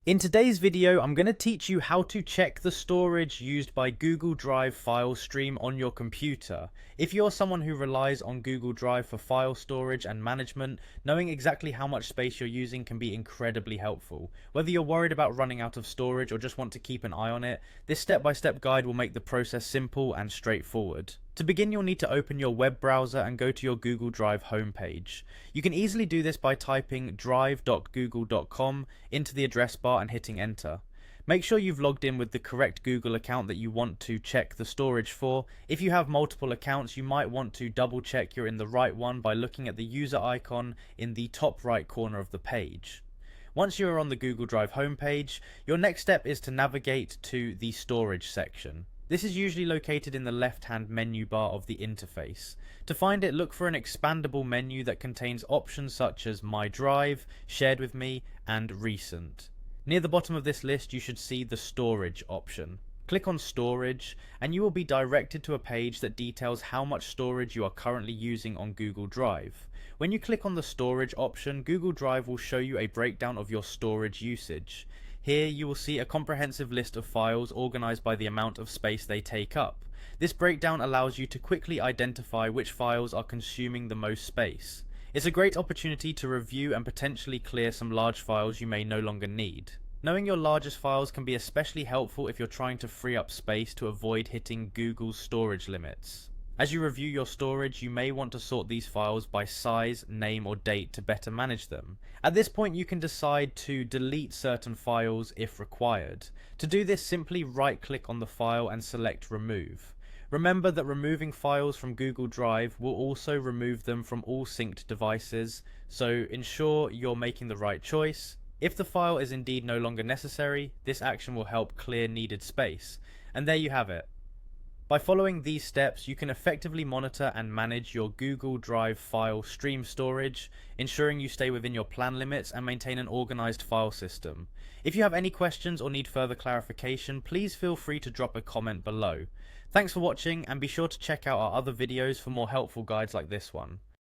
In today's video, I'm going to teach you how to check the storage used by Google Drive file stream on your computer. If you're someone who relies on Google Drive for file storage and management, knowing exactly how much space you're using can be incredibly helpful. Whether you're worried about running out of storage or just want to keep an eye on it, this step-by-step guide will make the process simple and straightforward. To begin, you'll need to open your web browser and go to your Google Drive homepage. You can easily do this by typing drive.google.com into the address bar and hitting enter. Make sure you've logged in with the correct Google account that you want to check the storage for. If you have multiple accounts, you might want to double check you're in the right one by looking at the user icon in the top right corner of the page. Once you are on the Google Drive homepage, your next step is to navigate to the storage section. This is usually located in the left-hand menu bar of the interface. To find it, look for an expandable menu that contains options such as My Drive, Shared with Me, and Recent. Near the bottom of this list, you should see the Storage option. Click on Storage, and you will be directed to a page that details how much storage you are currently using on Google Drive. When you click on the Storage option, Google Drive will show you a breakdown of your storage usage. Here you will see a comprehensive list of files organized by the amount of space they take up. This breakdown allows you to quickly identify which files are consuming the most space. It's a great opportunity to review and potentially clear some large files you may no longer need. Knowing your largest files can be especially helpful if you're trying to free up space to avoid hitting Google's storage limits. As you review your storage, you may want to sort these files by size, name, or date to better manage them. At this point, you can decide to delete certain files if required. To do this, simply right-click on the file and select Remove. Remember that removing files from Google Drive will also remove them from all synced devices, so ensure you're making the right choice. If the file is indeed no longer necessary, this action will help clear needed space. And there you have it. By following these steps, you can effectively monitor and manage your Google Drive file stream storage, ensuring you stay within your plan limits and maintain an organized file system. If you have any questions or need further clarification, please feel free to drop a comment below. Thanks for watching, and be sure to check out our other videos for more helpful guides like this one.